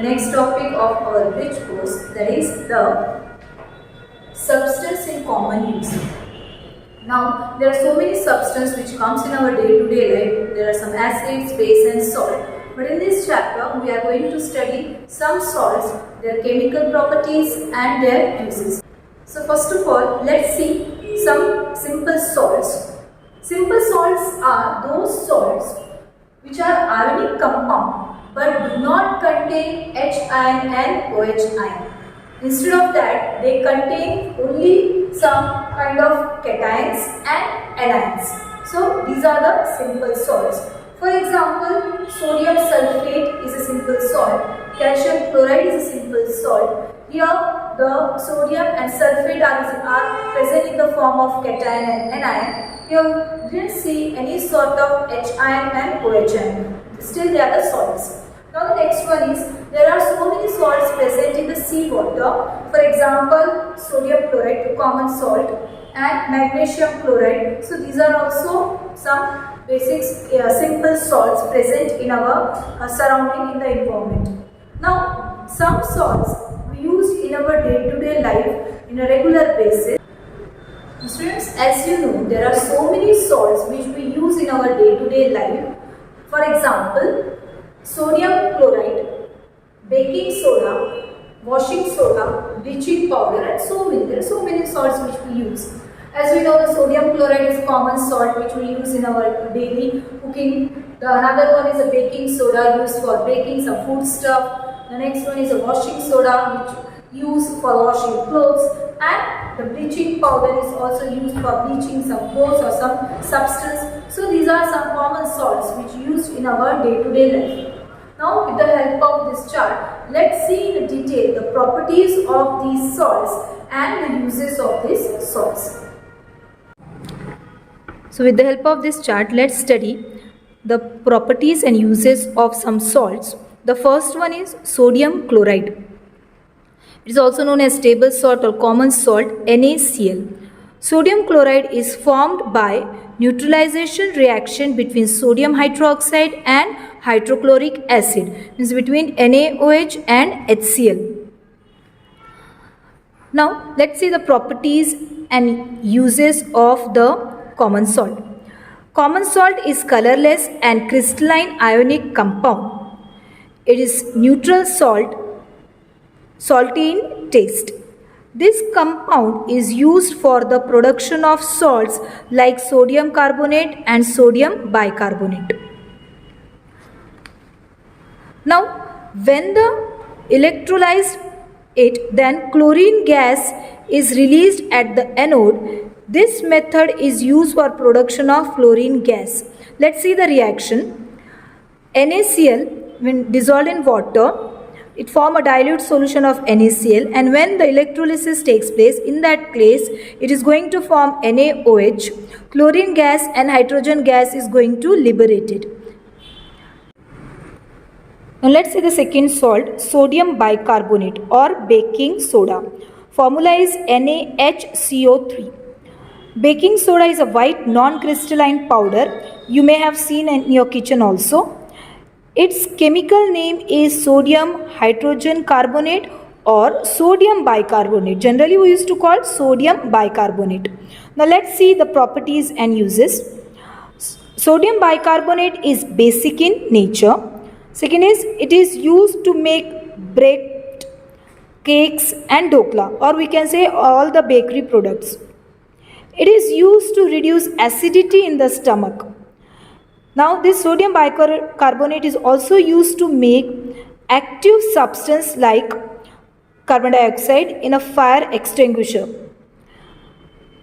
next topic of our bridge course, that is the substance in common use. Now, there are so many substances which comes in our day-to-day life. There are some acids, base and salt. But in this chapter, we are going to study some salts, their chemical properties and their uses. So first of all, let's see some simple salts. Simple salts are those salts which are ionic compound but do not contain H ion and OH ion. Instead of that, they contain only some kind of cations and anions. So these are the simple salts. For example, sodium sulfate is a simple salt. Calcium chloride is a simple salt. Here the sodium and sulfate are present in the form of cation and anion. Here you didn't see any sort of H ion and OH ion. Still they are the salts. Now the next one is, there are so many salts present in the sea water. For example, sodium chloride, the common salt, and magnesium chloride. So these are also some basic simple salts present in our surrounding in the environment. Now some salts we use in our day-to-day life in a regular basis. Students, as you know, there are so many salts which we use in our day-to-day life. For example, sodium chloride, baking soda, washing soda, bleaching powder, and so many. There are so many salts which we use. As we know, the sodium chloride is a common salt which we use in our daily cooking. Another one is a baking soda used for baking some food stuff. The next one is a washing soda which used for washing clothes, and the bleaching powder is also used for bleaching some clothes or some substance. So these are some common salts which used in our day-to-day life. Now with the help of this chart, let's see in detail the properties of these salts and the uses of these salts. So with the help of this chart, let's study the properties and uses of some salts. The first one is sodium chloride. It is also known as table salt or common salt, NaCl. Sodium chloride is formed by neutralization reaction between sodium hydroxide and hydrochloric acid, means between NaOH and HCl. Now let's see the properties and uses of the common salt. Common salt is colorless and crystalline ionic compound. It is neutral salt, salty in taste. This compound is used for the production of salts like sodium carbonate and sodium bicarbonate. Now, when the electrolyzed it, then chlorine gas is released at the anode. This method is used for production of chlorine gas. Let's see the reaction. NaCl, when dissolved in water, it forms a dilute solution of NaCl, and when the electrolysis takes place, in that case, it is going to form NaOH. Chlorine gas and hydrogen gas is going to liberate it. Now let's see the second salt, sodium bicarbonate or baking soda. Formula is NaHCO3. Baking soda is a white non-crystalline powder. You may have seen in your kitchen also. Its chemical name is sodium hydrogen carbonate or sodium bicarbonate. Generally we used to call sodium bicarbonate. Now let's see the properties and uses. Sodium bicarbonate is basic in nature. Second is, it is used to make bread, cakes and dokla, or we can say all the bakery products. It is used to reduce acidity in the stomach. Now this sodium bicarbonate is also used to make active substance like carbon dioxide in a fire extinguisher.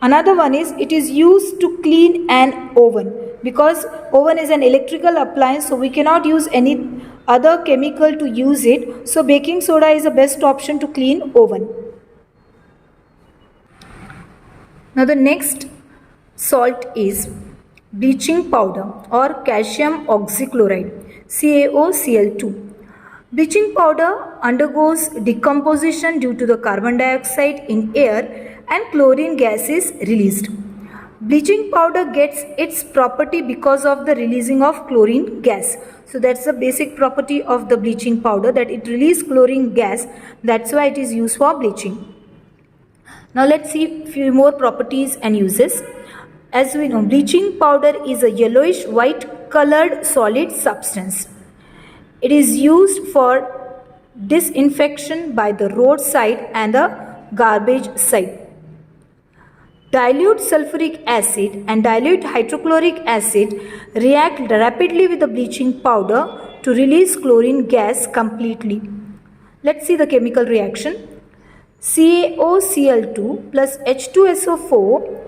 Another one is, it is used to clean an oven, because oven is an electrical appliance, so we cannot use any other chemical to use it. So baking soda is the best option to clean oven. Now the next salt is bleaching powder or calcium oxychloride, CaOCl2. Bleaching powder undergoes decomposition due to the carbon dioxide in air and chlorine gas is released. Bleaching powder gets its property because of the releasing of chlorine gas. So that's the basic property of the bleaching powder, that it releases chlorine gas. That's why it is used for bleaching. Now let's see few more properties and uses. As we know, bleaching powder is a yellowish white colored solid substance. It is used for disinfection by the roadside and the garbage side. Dilute sulfuric acid and dilute hydrochloric acid react rapidly with the bleaching powder to release chlorine gas completely. Let's see the chemical reaction. CaOCl2 plus H2SO4,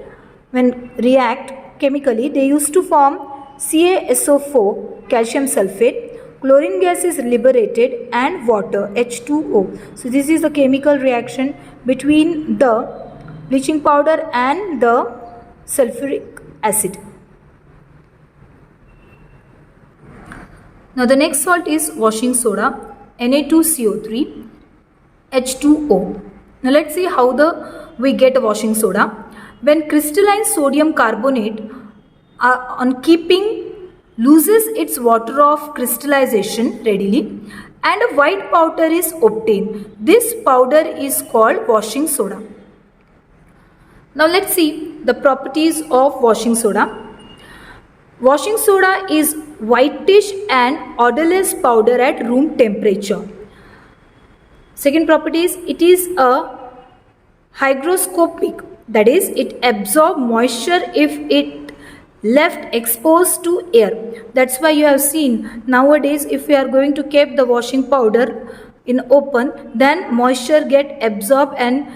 when react chemically, they used to form CaSO4, calcium sulfate. Chlorine gas is liberated and water, H2O. So this is the chemical reaction between the bleaching powder and the sulfuric acid. Now the next salt is washing soda, Na2CO3, H2O. Now let's see how we get a washing soda. When crystalline sodium carbonate on keeping loses its water of crystallization readily and a white powder is obtained. This powder is called washing soda. Now let's see the properties of washing soda. Washing soda is whitish and odorless powder at room temperature. Second property is it is a hygroscopic, that is it absorbs moisture if it left exposed to air. That's why you have seen nowadays if we are going to keep the washing powder in open, then moisture get absorbed and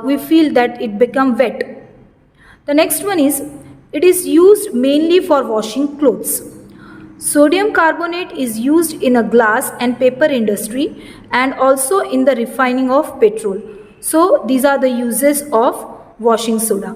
we feel that it become wet. The next one is it is used mainly for washing clothes. Sodium carbonate is used in a glass and paper industry and also in the refining of petrol. So these are the uses of washing soda.